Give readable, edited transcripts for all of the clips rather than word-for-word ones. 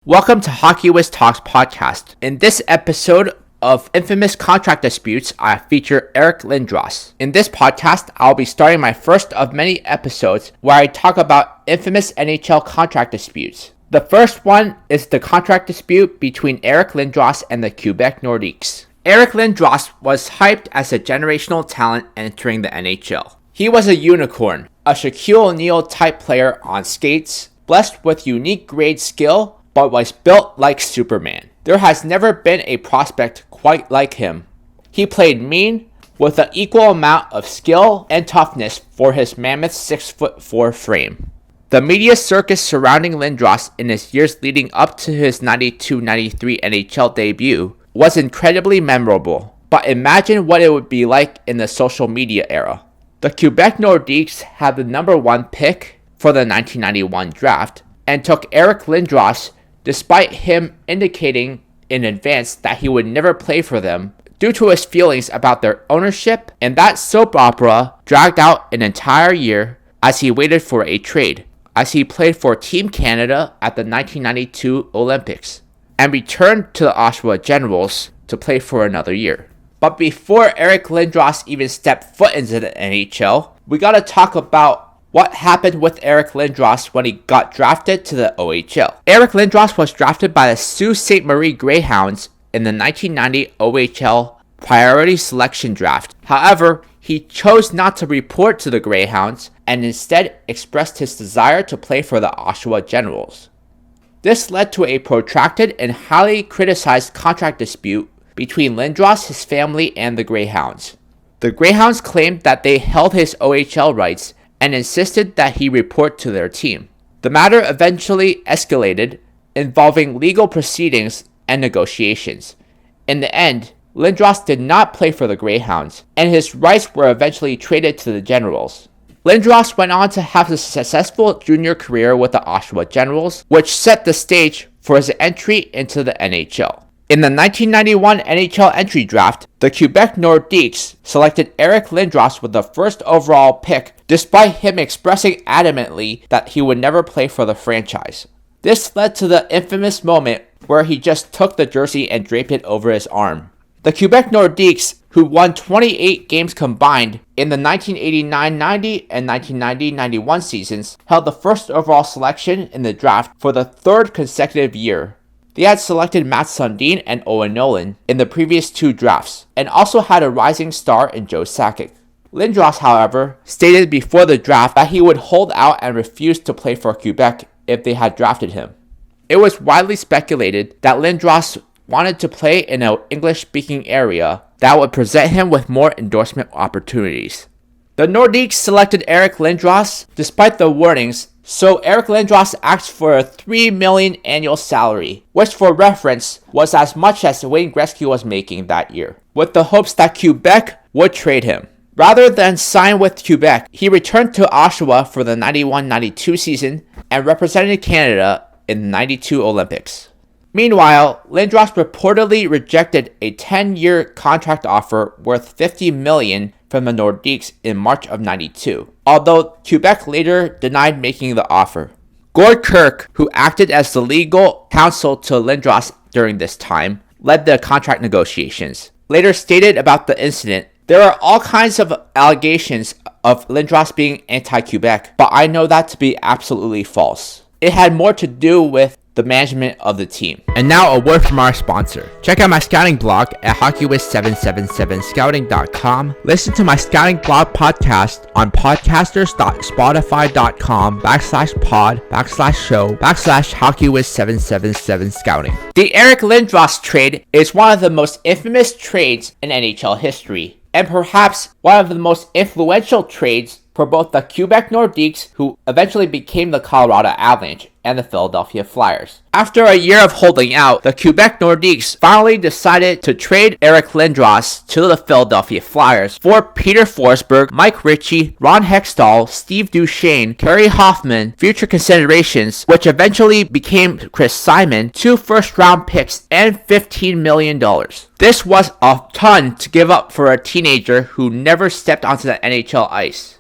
Welcome to Hockey Whiz Talks podcast. In this episode of Infamous Contract Disputes, I feature Eric Lindros. In this podcast, I'll be starting my first of many episodes where I talk about infamous NHL contract disputes. The first one is the contract dispute between Eric Lindros and the Quebec Nordiques. Eric Lindros was hyped as a generational talent entering the NHL. He was a unicorn, a Shaquille O'Neal type player on skates, blessed with unique grade skill, but was built like Superman. There has never been a prospect quite like him. He played mean with an equal amount of skill and toughness for his mammoth 6'4" frame. The media circus surrounding Lindros in his years leading up to his 92-93 NHL debut was incredibly memorable, but imagine what it would be like in the social media era. The Quebec Nordiques had the number 1 pick for the 1991 draft and took Eric Lindros despite him indicating in advance that he would never play for them due to his feelings about their ownership, and that soap opera dragged out an entire year as he waited for a trade, as he played for Team Canada at the 1992 Olympics, and returned to the Ottawa Generals to play for another year. But before Eric Lindros even stepped foot into the NHL, we gotta talk about what happened with Eric Lindros when he got drafted to the OHL. Eric Lindros was drafted by the Sault Ste. Marie Greyhounds in the 1990 OHL Priority Selection Draft. However, he chose not to report to the Greyhounds and instead expressed his desire to play for the Ottawa Generals. This led to a protracted and highly criticized contract dispute between Lindros, his family, and the Greyhounds. The Greyhounds claimed that they held his OHL rights and insisted that he report to their team. The matter eventually escalated, involving legal proceedings and negotiations. In the end, Lindros did not play for the Greyhounds, and his rights were eventually traded to the Generals. Lindros went on to have a successful junior career with the Ottawa Generals, which set the stage for his entry into the NHL. In the 1991 NHL entry draft, the Quebec Nordiques selected Eric Lindros with the first overall pick, despite him expressing adamantly that he would never play for the franchise. This led to the infamous moment where he just took the jersey and draped it over his arm. The Quebec Nordiques, who won 28 games combined in the 1989-90 and 1990-91 seasons, held the first overall selection in the draft for the third consecutive year. They had selected Matt Sundin and Owen Nolan in the previous 2 drafts, and also had a rising star in Joe Sakic. Lindros, however, stated before the draft that he would hold out and refuse to play for Quebec if they had drafted him. It was widely speculated that Lindros wanted to play in an English-speaking area that would present him with more endorsement opportunities. The Nordiques selected Eric Lindros despite the warnings, so Eric Lindros asked for a $3 million annual salary, which for reference was as much as Wayne Gretzky was making that year, with the hopes that Quebec would trade him. Rather than sign with Quebec, he returned to Oshawa for the 91-92 season and represented Canada in the 92 Olympics. Meanwhile, Lindros reportedly rejected a 10-year contract offer worth $50 million from the Nordiques in March of 92, although Quebec later denied making the offer. Gord Kirk, who acted as the legal counsel to Lindros during this time, led the contract negotiations, later stated about the incident, "There are all kinds of allegations of Lindros being anti-Quebec, but I know that to be absolutely false. It had more to do with the management of the team." And now a word from our sponsor. Check out my scouting blog at hockeywiz777scouting.com. Listen to my scouting blog podcast on podcasters.spotify.com/pod/show/hockeywiz777scouting. The Eric Lindros trade is one of the most infamous trades in NHL history, and perhaps one of the most influential trades for both the Quebec Nordiques, who eventually became the Colorado Avalanche, and the Philadelphia Flyers. After a year of holding out, the Quebec Nordiques finally decided to trade Eric Lindros to the Philadelphia Flyers for Peter Forsberg, Mike Ritchie, Ron Hextall, Steve Duchesne, Kerry Hoffman, future considerations, which eventually became Chris Simon, 2 first-round picks, and $15 million. This was a ton to give up for a teenager who never stepped onto the NHL ice.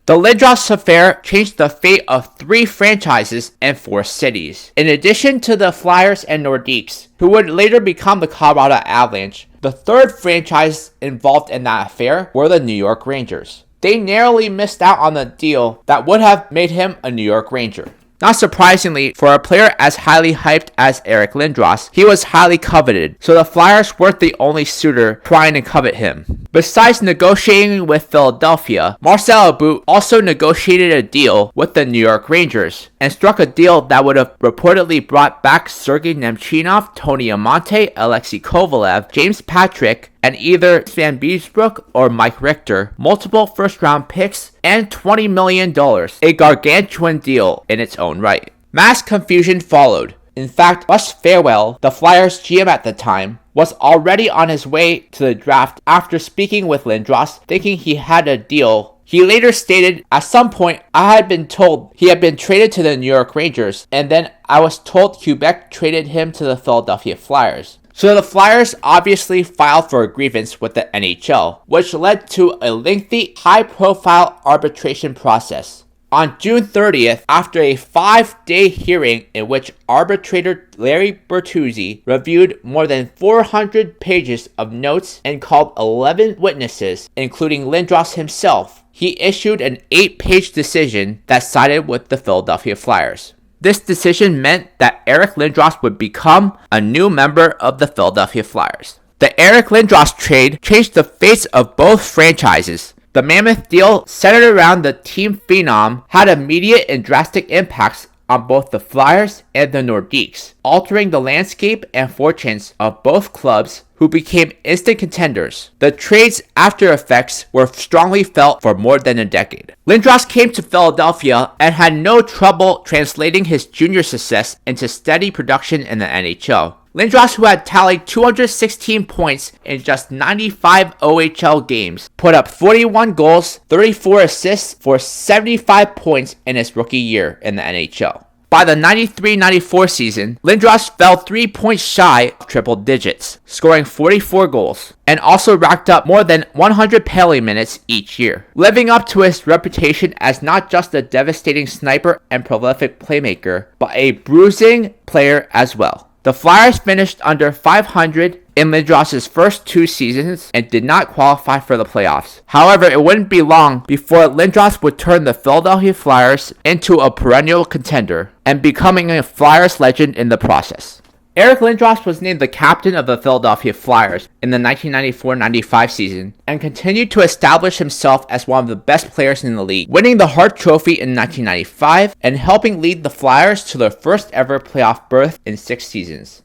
The Lindros affair changed the fate of 3 franchises and 4 cities. In addition to the Flyers and Nordiques, who would later become the Colorado Avalanche, the 3rd franchise involved in that affair were the New York Rangers. They narrowly missed out on a deal that would have made him a New York Ranger. Not surprisingly, for a player as highly hyped as Eric Lindros, he was highly coveted, so the Flyers weren't the only suitor trying to covet him. Besides negotiating with Philadelphia, Marcel Aubut also negotiated a deal with the New York Rangers, and struck a deal that would have reportedly brought back Sergei Nemchinov, Tony Amonte, Alexei Kovalev, James Patrick, and either Stan Beesbrook or Mike Richter, multiple first-round picks, and $20 million, a gargantuan deal in its own right. Mass confusion followed. In fact, Russ Farewell, the Flyers GM at the time, was already on his way to the draft after speaking with Lindros, thinking he had a deal. He later stated, "At some point, I had been told he had been traded to the New York Rangers, and then I was told Quebec traded him to the Philadelphia Flyers." So the Flyers obviously filed for a grievance with the NHL, which led to a lengthy, high-profile arbitration process. On June 30th, after a 5-day hearing in which arbitrator Larry Bertuzzi reviewed more than 400 pages of notes and called 11 witnesses, including Lindros himself, he issued an 8-page decision that sided with the Philadelphia Flyers. This decision meant that Eric Lindros would become a new member of the Philadelphia Flyers. The Eric Lindros trade changed the face of both franchises. The mammoth deal centered around the team phenom had immediate and drastic impacts on both the Flyers and the Nordiques, altering the landscape and fortunes of both clubs, who became instant contenders. The trade's after effects were strongly felt for more than a decade. Lindros came to Philadelphia and had no trouble translating his junior success into steady production in the NHL. Lindros, who had tallied 216 points in just 95 OHL games, put up 41 goals, 34 assists for 75 points in his rookie year in the NHL. By the 93-94 season, Lindros fell 3 points shy of triple digits, scoring 44 goals, and also racked up more than 100 penalty minutes each year, living up to his reputation as not just a devastating sniper and prolific playmaker, but a bruising player as well. The Flyers finished under 500 in Lindros' first 2 seasons and did not qualify for the playoffs. However, it wouldn't be long before Lindros would turn the Philadelphia Flyers into a perennial contender and becoming a Flyers legend in the process. Eric Lindros was named the captain of the Philadelphia Flyers in the 1994-95 season and continued to establish himself as one of the best players in the league, winning the Hart Trophy in 1995 and helping lead the Flyers to their first ever playoff berth in 6 seasons.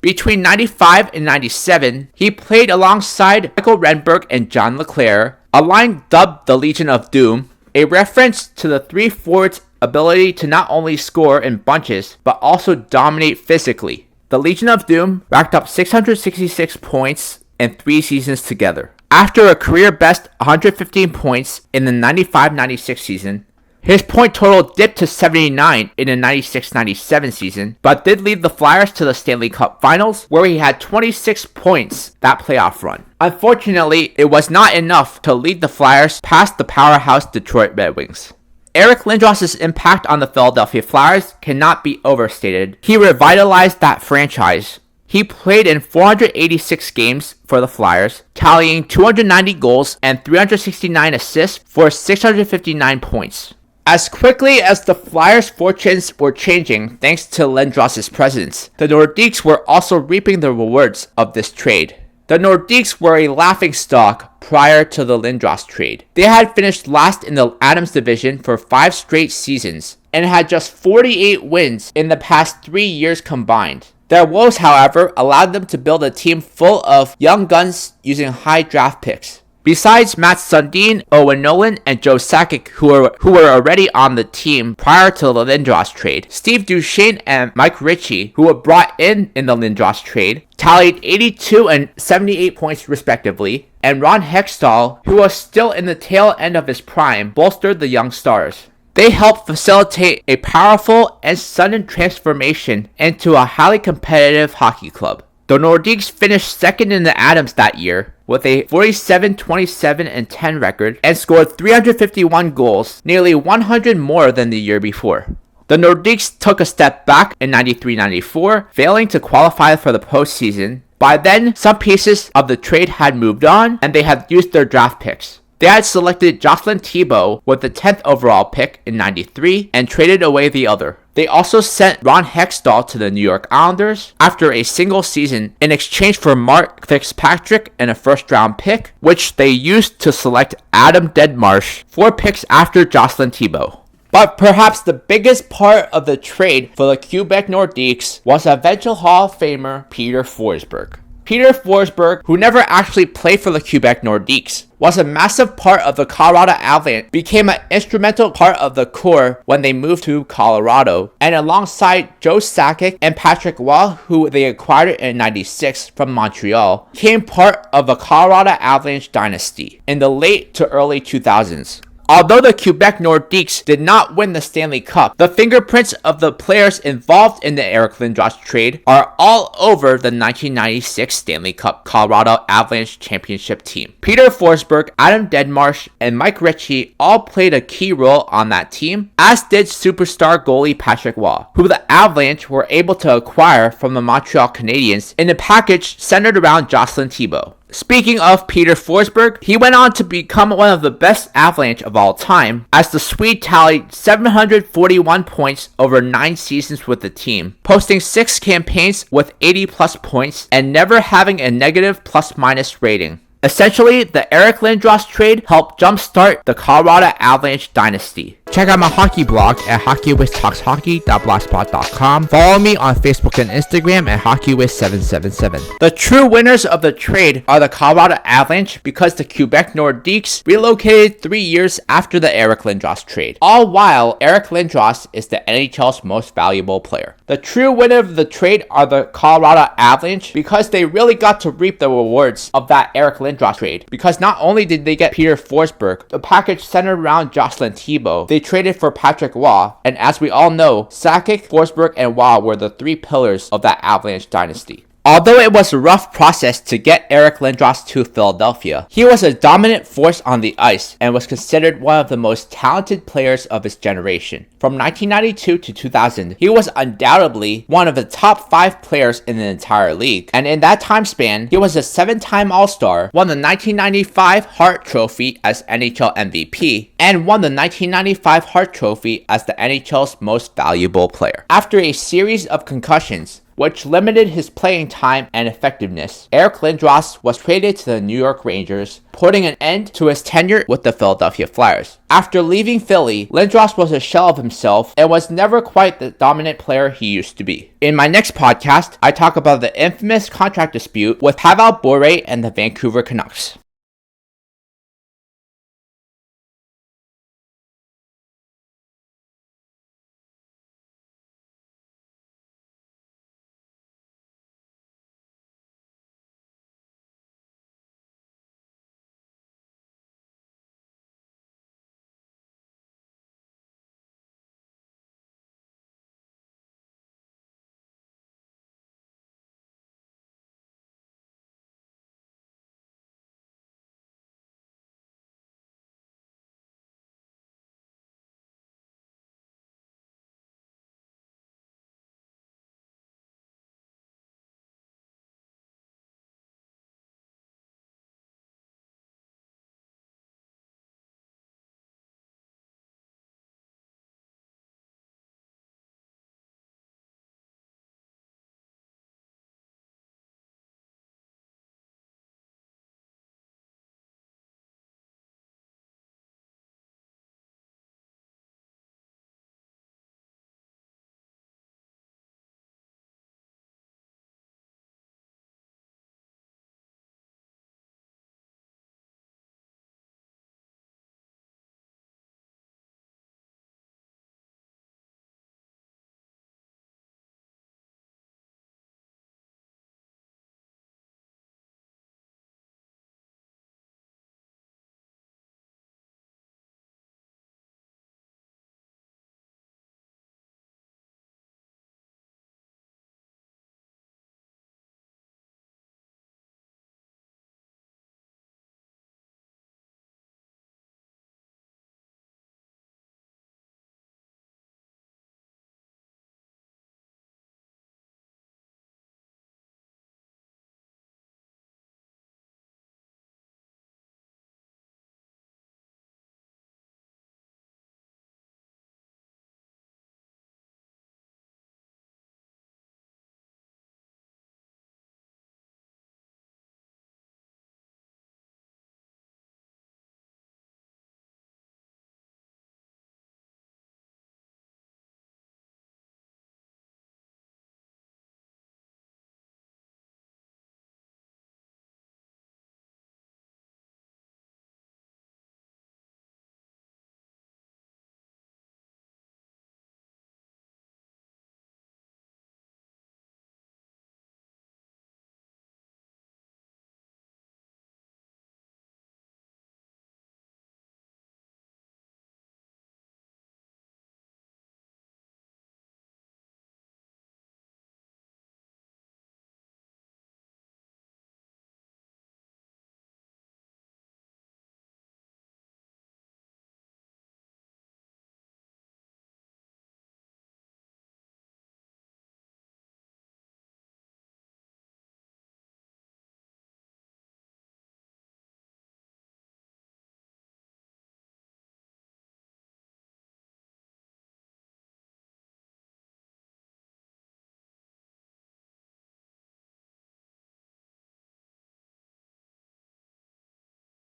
Between 95 and 97, he played alongside Michael Renberg and John LeClaire, a line dubbed the Legion of Doom, a reference to the 3 forwards' ability to not only score in bunches, but also dominate physically. The Legion of Doom racked up 666 points in 3 seasons together. After a career best 115 points in the 95-96 season, his point total dipped to 79 in the 96-97 season, but did lead the Flyers to the Stanley Cup Finals, where he had 26 points that playoff run. Unfortunately, it was not enough to lead the Flyers past the powerhouse Detroit Red Wings. Eric Lindros' impact on the Philadelphia Flyers cannot be overstated. He revitalized that franchise. He played in 486 games for the Flyers, tallying 290 goals and 369 assists for 659 points. As quickly as the Flyers' fortunes were changing thanks to Lindros' presence, the Nordiques were also reaping the rewards of this trade. The Nordiques were a laughingstock prior to the Lindros trade. They had finished last in the Adams division for 5 straight seasons and had just 48 wins in the past 3 years combined. Their woes, however, allowed them to build a team full of young guns using high draft picks. Besides Matt Sundin, Owen Nolan, and Joe Sakic, who were already on the team prior to the Lindros trade, Steve Duchesne and Mike Ritchie, who were brought in the Lindros trade, tallied 82 and 78 points respectively, and Ron Hextall, who was still in the tail end of his prime, bolstered the young stars. They helped facilitate a powerful and sudden transformation into a highly competitive hockey club. The Nordiques finished second in the Adams that year with a 47-27-10 record and scored 351 goals, nearly 100 more than the year before. The Nordiques took a step back in 93-94, failing to qualify for the postseason. By then, some pieces of the trade had moved on and they had used their draft picks. They had selected Jocelyn Thibault with the 10th overall pick in 93 and traded away the other. They also sent Ron Hextall to the New York Islanders after a single season in exchange for Mark Fitzpatrick and a first-round pick, which they used to select Adam Deadmarsh, 4 picks after Jocelyn Thibault. But perhaps the biggest part of the trade for the Quebec Nordiques was eventual Hall of Famer Peter Forsberg. Peter Forsberg, who never actually played for the Quebec Nordiques, was a massive part of the Colorado Avalanche, became an instrumental part of the core when they moved to Colorado, and alongside Joe Sakic and Patrick Roy, who they acquired in 96 from Montreal, became part of the Colorado Avalanche dynasty in the late to early 2000s. Although the Quebec Nordiques did not win the Stanley Cup, the fingerprints of the players involved in the Eric Lindros trade are all over the 1996 Stanley Cup Colorado Avalanche championship team. Peter Forsberg, Adam Deadmarsh, and Mike Ritchie all played a key role on that team, as did superstar goalie Patrick Roy, who the Avalanche were able to acquire from the Montreal Canadiens in a package centered around Jocelyn Thibault. Speaking of Peter Forsberg, he went on to become one of the best Avalanche of all time, as the Swede tallied 741 points over 9 seasons with the team, posting 6 campaigns with 80-plus points and never having a negative plus-minus rating. Essentially, the Eric Lindros trade helped jumpstart the Colorado Avalanche dynasty. Check out my hockey blog at hockeywiztalkshockey.blogspot.com. Follow me on Facebook and Instagram at hockeywiz777. The true winners of the trade are the Colorado Avalanche because the Quebec Nordiques relocated 3 years after the Eric Lindros trade, all while Eric Lindros is the NHL's most valuable player. The true winner of the trade are the Colorado Avalanche because they really got to reap the rewards of that Eric Lindros trade, because not only did they get Peter Forsberg, the package centered around Jocelyn Thibault, they traded for Patrick Roy, and as we all know, Sakic, Forsberg, and Roy were the 3 pillars of that Avalanche dynasty. Although it was a rough process to get Eric Lindros to Philadelphia, he was a dominant force on the ice and was considered one of the most talented players of his generation. From 1992 to 2000, he was undoubtedly one of the top 5 players in the entire league, and in that time span, he was a 7-time All-Star, won the 1995 Hart Trophy as NHL MVP, and won the 1995 Hart Trophy as the NHL's most valuable player. After a series of concussions, which limited his playing time and effectiveness, Eric Lindros was traded to the New York Rangers, putting an end to his tenure with the Philadelphia Flyers. After leaving Philly, Lindros was a shell of himself and was never quite the dominant player he used to be. In my next podcast, I talk about the infamous contract dispute with Pavel Bure and the Vancouver Canucks.